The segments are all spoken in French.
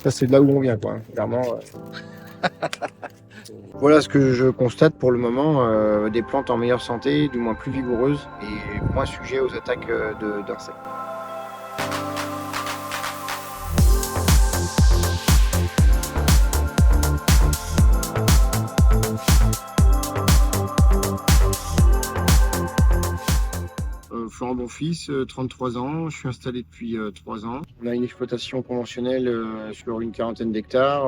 Ça, c'est de là où on vient, quoi. Clairement. Voilà ce que je constate pour le moment, des plantes en meilleure santé, du moins plus vigoureuses et moins sujets aux attaques d'insectes. Florent Bonfils, 33 ans, je suis installé depuis 3 ans. On a une exploitation conventionnelle sur une quarantaine d'hectares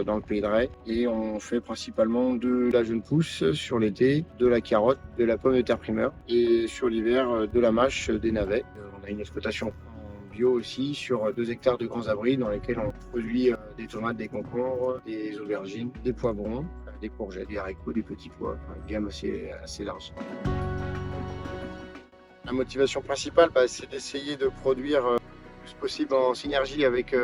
dans le pays de Ré et on fait principalement de la jeune pousse sur l'été, de la carotte, de la pomme de terre primeur et sur l'hiver de la mâche, des navets. On a une exploitation en bio aussi sur 2 hectares de grands abris dans lesquels on produit des tomates, des concombres, des aubergines, des poivrons, des courgettes, des haricots, des petits pois, une gamme assez large. La motivation principale, c'est d'essayer de produire le plus possible en synergie avec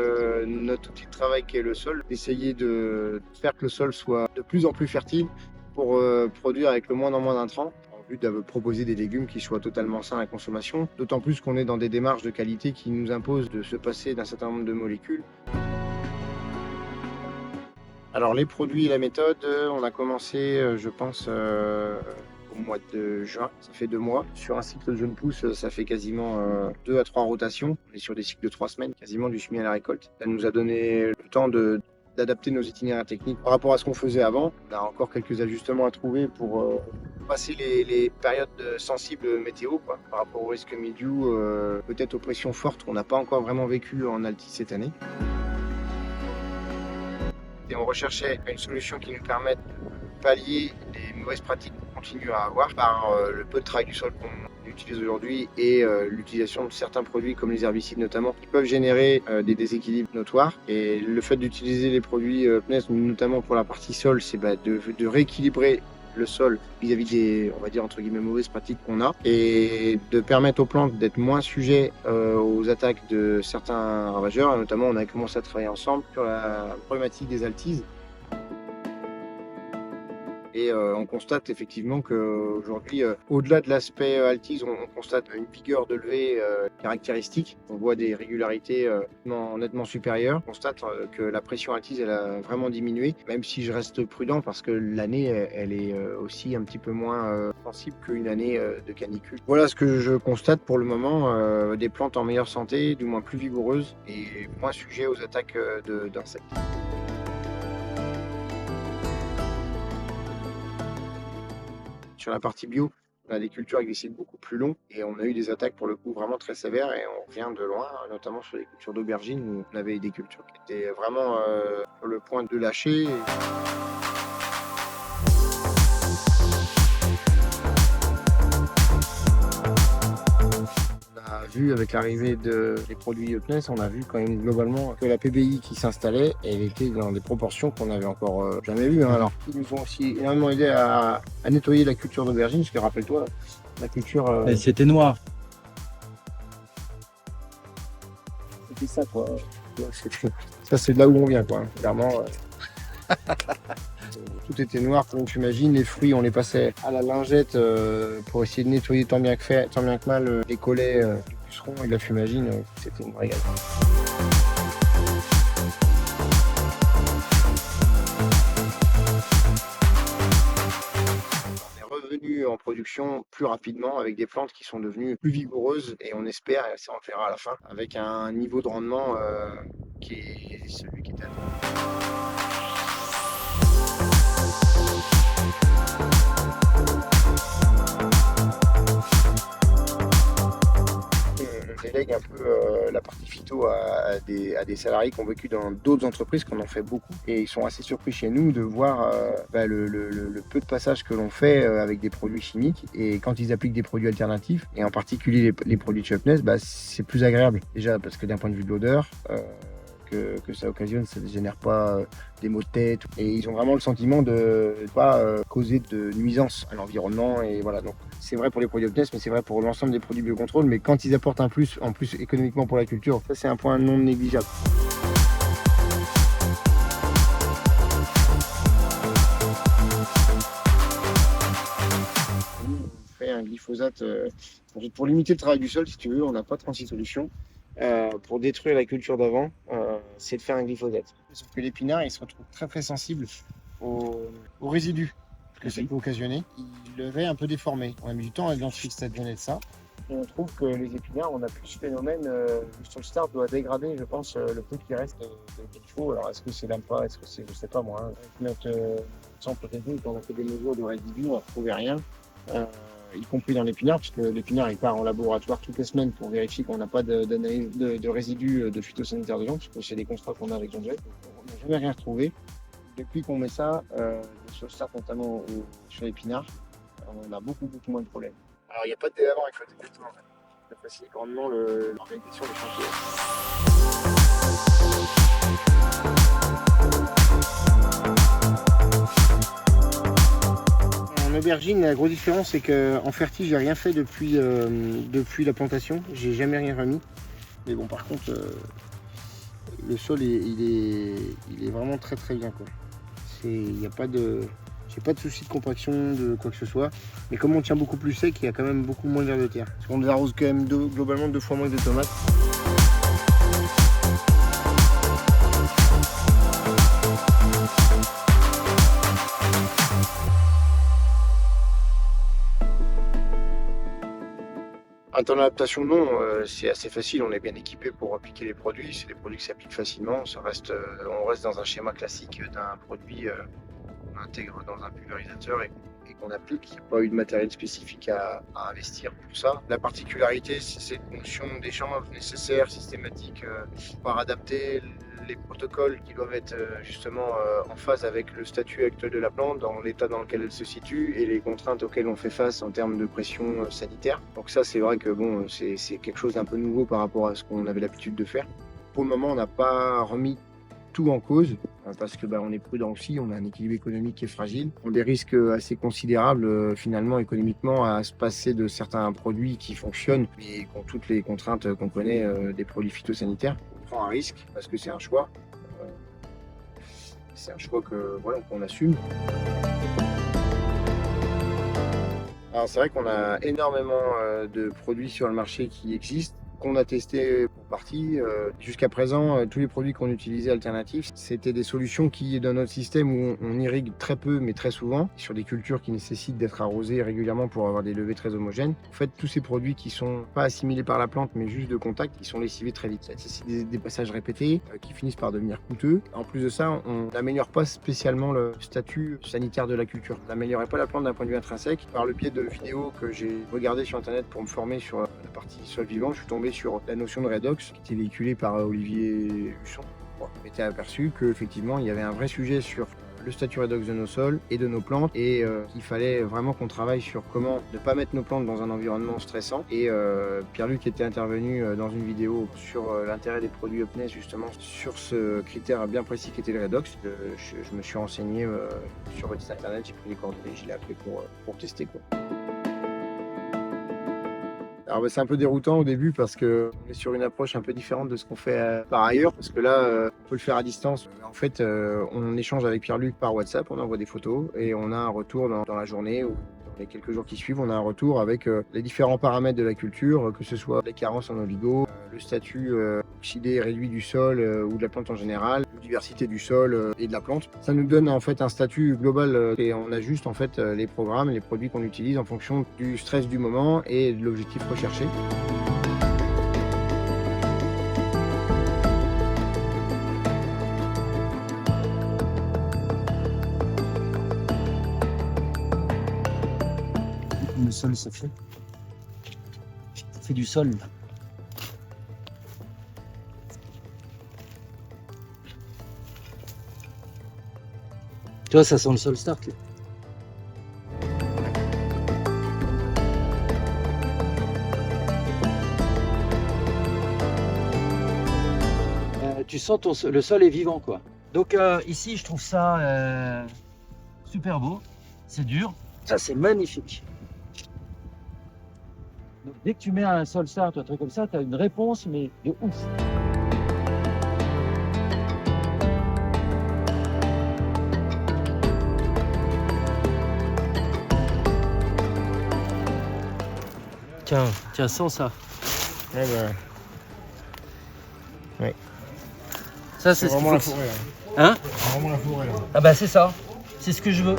notre outil de travail qui est le sol, d'essayer de faire que le sol soit de plus en plus fertile pour produire avec le moins en moins d'intrants, en vue de proposer des légumes qui soient totalement sains à la consommation, d'autant plus qu'on est dans des démarches de qualité qui nous imposent de se passer d'un certain nombre de molécules. Alors les produits et la méthode, on a commencé, je pense, au mois de juin, ça fait 2 mois. Sur un cycle de jeune pousse, ça fait quasiment 2 à 3 rotations. On est sur des cycles de 3 semaines, quasiment du semis à la récolte. Ça nous a donné le temps d'adapter nos itinéraires techniques par rapport à ce qu'on faisait avant. On a encore quelques ajustements à trouver pour passer les périodes sensibles météo, quoi, par rapport au risque mildiou, peut-être aux pressions fortes qu'on n'a pas encore vraiment vécu en Altis cette année. Et on recherchait une solution qui nous permette de pallier les mauvaises pratiques qu'on continue à avoir par le peu de travail du sol qu'on utilise aujourd'hui et l'utilisation de certains produits comme les herbicides notamment qui peuvent générer des déséquilibres notoires. Et le fait d'utiliser les produits PNES, notamment pour la partie sol, c'est de rééquilibrer le sol vis-à-vis des, on va dire entre guillemets, mauvaises pratiques qu'on a et de permettre aux plantes d'être moins sujets aux attaques de certains ravageurs. Et notamment, on a commencé à travailler ensemble sur la problématique des altises. Et on constate effectivement qu'aujourd'hui, au-delà de l'aspect altise, on constate une vigueur de levée caractéristique. On voit des régularités nettement supérieures. On constate que la pression altise, elle a vraiment diminué, même si je reste prudent parce que l'année, elle est aussi un petit peu moins sensible qu'une année de canicule. Voilà ce que je constate pour le moment, des plantes en meilleure santé, du moins plus vigoureuses et moins sujets aux attaques d'insectes. Sur la partie bio, on a des cultures avec des cycles beaucoup plus longs et on a eu des attaques pour le coup vraiment très sévères et on vient de loin, notamment sur les cultures d'aubergines où on avait des cultures qui étaient vraiment sur le point de lâcher. On a vu avec l'arrivée des produits PNES, on a vu quand même globalement que la PBI qui s'installait, elle était dans des proportions qu'on n'avait encore jamais vues. Alors, ils nous ont aussi énormément aidé à nettoyer la culture d'aubergine, parce que rappelle-toi, la culture... Et c'était noir. C'était ça, quoi. Ça, c'est de là où on vient, quoi. Clairement. Tout était noir, comme tu imagines. Les fruits, on les passait à la lingette pour essayer de nettoyer tant bien que mal les collets du puceron et de la fumagine. C'était une régal. On est revenu en production plus rapidement avec des plantes qui sont devenues plus vigoureuses et on espère, et ça on le verra à la fin, avec un niveau de rendement qui est celui qui était attendu. On délègue un peu la partie phyto à des salariés qui ont vécu dans d'autres entreprises, qui en ont fait beaucoup. Et ils sont assez surpris chez nous de voir le peu de passage que l'on fait avec des produits chimiques. Et quand ils appliquent des produits alternatifs, et en particulier les produits de chez PNES, c'est plus agréable. Déjà parce que d'un point de vue de l'odeur, que ça occasionne, ça ne génère pas des maux de tête. Et ils ont vraiment le sentiment de ne pas causer de nuisance à l'environnement. Et voilà, donc c'est vrai pour les produits PNES, mais c'est vrai pour l'ensemble des produits biocontrôle. Mais quand ils apportent un plus, en plus économiquement pour la culture, ça c'est un point non négligeable. On fait un glyphosate pour limiter le travail du sol, si tu veux. On n'a pas 36 solutions. Pour détruire la culture d'avant, c'est de faire un glyphosate. Sauf que l'épinard, il se retrouve très très sensible aux résidus que ça peut occasionner. Il l'avait un peu déformé. On a mis du temps à identifier que ça devenait de ça. Et on trouve que les épinards, on a plus ce phénomène. Le Solstar doit dégrader, je pense, le peu qui reste de défaut. Alors, est-ce que c'est l'AMPA, est-ce que c'est, je sais pas moi. Avec notre centre technique, on a fait des mesures de résidus, on n'a trouvé rien. Y compris dans l'épinard, puisque l'épinard il part en laboratoire toutes les semaines pour vérifier qu'on n'a pas d'analyse de résidus de phytosanitaires dedans, puisque c'est des constats qu'on a avec Jean-Jacques. On n'a jamais rien retrouvé. Depuis qu'on met ça, sur le start notamment sur l'épinard, on a beaucoup moins de problèmes. Alors il n'y a pas de délai avant avec le détecteur en fait. Ça facilite grandement l'organisation des chantiers. En aubergine, la grosse différence, c'est qu'en fertige, j'ai rien fait depuis la plantation. J'ai jamais rien remis. Mais bon, par contre, le sol, il est vraiment très très bien, quoi. Il n'y a pas de... J'ai pas de souci de compaction, de quoi que ce soit. Mais comme on tient beaucoup plus sec, il y a quand même beaucoup moins de vers de terre. Parce qu'on les arrose quand même globalement 2 fois moins que de tomates. En temps d'adaptation, non, c'est assez facile, on est bien équipé pour appliquer les produits, c'est des produits qui s'appliquent facilement, on reste dans un schéma classique d'un produit qu'on intègre dans un pulvérisateur et qu'on applique. Il n'y a pas eu de matériel spécifique à investir pour ça. La particularité, c'est cette notion d'échange nécessaire, systématique, pour adapter les protocoles qui doivent être justement en phase avec le statut actuel de la plante, dans l'état dans lequel elle se situe et les contraintes auxquelles on fait face en termes de pression sanitaire. Donc ça, c'est vrai que bon, c'est quelque chose d'un peu nouveau par rapport à ce qu'on avait l'habitude de faire. Pour le moment, on n'a pas remis tout en cause parce que on est prudent aussi, on a un équilibre économique qui est fragile. On a des risques assez considérables finalement économiquement à se passer de certains produits qui fonctionnent mais qui ont toutes les contraintes qu'on connaît des produits phytosanitaires. On prend un risque parce que c'est un choix. C'est un choix qu'on assume. Alors c'est vrai qu'on a énormément de produits sur le marché qui existent, qu'on a testé pour partie. Jusqu'à présent, tous les produits qu'on utilisait alternatifs, c'était des solutions qui, dans notre système où on irrigue très peu mais très souvent, sur des cultures qui nécessitent d'être arrosées régulièrement pour avoir des levées très homogènes. En fait, tous ces produits qui sont pas assimilés par la plante mais juste de contact, ils sont lessivés très vite. C'est des passages répétés qui finissent par devenir coûteux. En plus de ça, on n'améliore pas spécialement le statut sanitaire de la culture. On n'améliorait pas la plante d'un point de vue intrinsèque. Par le biais de vidéos que j'ai regardées sur internet pour me former sur la partie sol vivant, je suis tombé sur la notion de redox qui était véhiculée par Olivier Husson. Bon, je m'étais aperçu qu'effectivement il y avait un vrai sujet sur le statut redox de nos sols et de nos plantes et qu'il fallait vraiment qu'on travaille sur comment ne pas mettre nos plantes dans un environnement stressant. Et Pierre-Luc était intervenu dans une vidéo sur l'intérêt des produits Upnest justement sur ce critère bien précis qui était le redox. Je me suis renseigné sur votre site internet, j'ai pris les coordonnées, je l'ai appelé pour tester quoi. Alors c'est un peu déroutant au début parce qu'on est sur une approche un peu différente de ce qu'on fait par ailleurs, parce que là on peut le faire à distance. En fait on échange avec Pierre-Luc par WhatsApp, on envoie des photos et on a un retour dans la journée ou dans les quelques jours qui suivent, on a un retour avec les différents paramètres de la culture, que ce soit les carences en oligo, le statut oxydé et réduit du sol ou de la plante en général, la diversité du sol et de la plante. Ça nous donne en fait un statut global et on ajuste en fait les programmes, les produits qu'on utilise en fonction du stress du moment et de l'objectif recherché. Le sol, ça fait du sol. Tu vois, ça sent le sol start. Tu sens le sol est vivant, quoi. Donc ici, je trouve ça super beau. C'est dur. Ça, c'est magnifique. Donc, dès que tu mets un sol start ou un truc comme ça, tu as une réponse, mais de ouf. Tiens, sens ça. Ouais. Ça, Ça, c'est vraiment la forêt. Hein? C'est vraiment la forêt. Là. Ah bah c'est ça. C'est ce que je veux.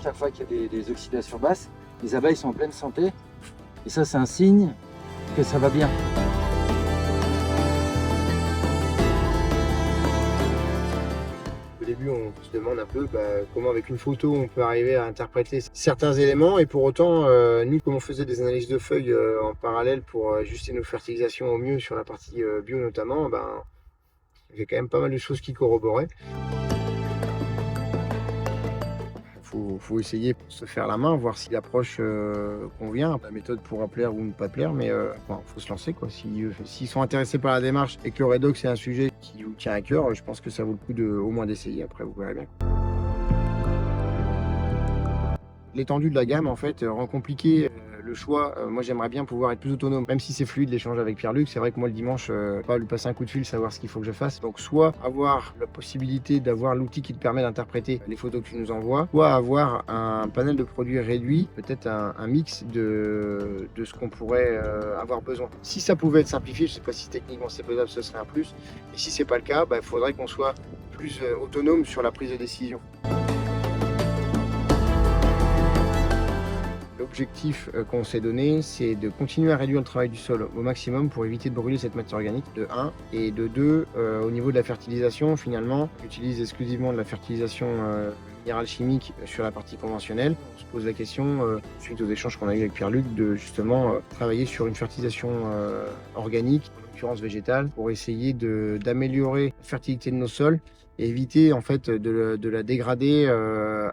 Chaque fois qu'il y a des oxydations basses, les abeilles sont en pleine santé. Et ça, c'est un signe que ça va bien. Au début, on se demande un peu comment avec une photo on peut arriver à interpréter certains éléments et pour autant, nous comme on faisait des analyses de feuilles en parallèle pour ajuster nos fertilisations au mieux sur la partie bio notamment, il y avait quand même pas mal de choses qui corroboraient. Faut essayer de se faire la main, voir si l'approche convient. La méthode pourra plaire ou ne pas plaire, mais faut se lancer quoi. S'ils sont intéressés par la démarche et que le Redox c'est un sujet qui vous tient à cœur, je pense que ça vaut le coup au moins d'essayer. Après, vous verrez bien. L'étendue de la gamme en fait rend compliqué le choix. Moi j'aimerais bien pouvoir être plus autonome, même si c'est fluide l'échange avec Pierre-Luc. C'est vrai que moi le dimanche, pas lui passer un coup de fil, savoir ce qu'il faut que je fasse. Donc soit avoir la possibilité d'avoir l'outil qui te permet d'interpréter les photos que tu nous envoies, soit avoir un panel de produits réduit, peut-être un mix de ce qu'on pourrait avoir besoin. Si ça pouvait être simplifié, je sais pas si techniquement c'est faisable, ce serait un plus. Et si c'est pas le cas, il faudrait qu'on soit plus autonome sur la prise de décision. L'objectif qu'on s'est donné, c'est de continuer à réduire le travail du sol au maximum pour éviter de brûler cette matière organique, de 1. Et de 2, au niveau de la fertilisation, finalement, on utilise exclusivement de la fertilisation minérale chimique sur la partie conventionnelle. On se pose la question, suite aux échanges qu'on a eu avec Pierre-Luc, de justement travailler sur une fertilisation organique, en l'occurrence végétale, pour essayer d'améliorer la fertilité de nos sols et éviter en fait de la dégrader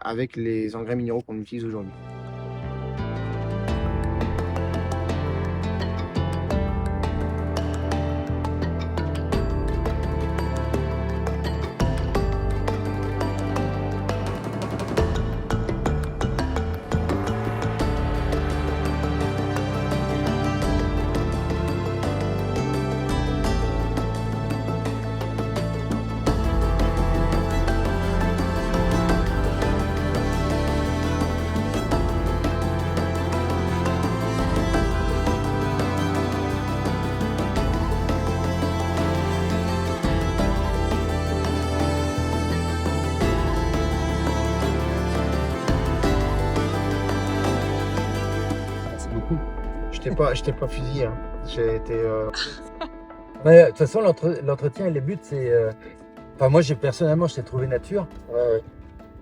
avec les engrais minéraux qu'on utilise aujourd'hui. Je t'ai pas fusillé. Hein. J'ai été. Mais de toute façon, l'entretien et les buts, c'est. Enfin, moi, personnellement, je t'ai trouvé nature. Ouais.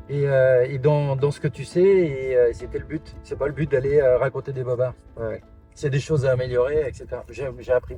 Et dans ce que tu sais, et c'était le but. C'est pas le but d'aller raconter des bobards. Ouais. C'est des choses à améliorer, etc. J'ai appris.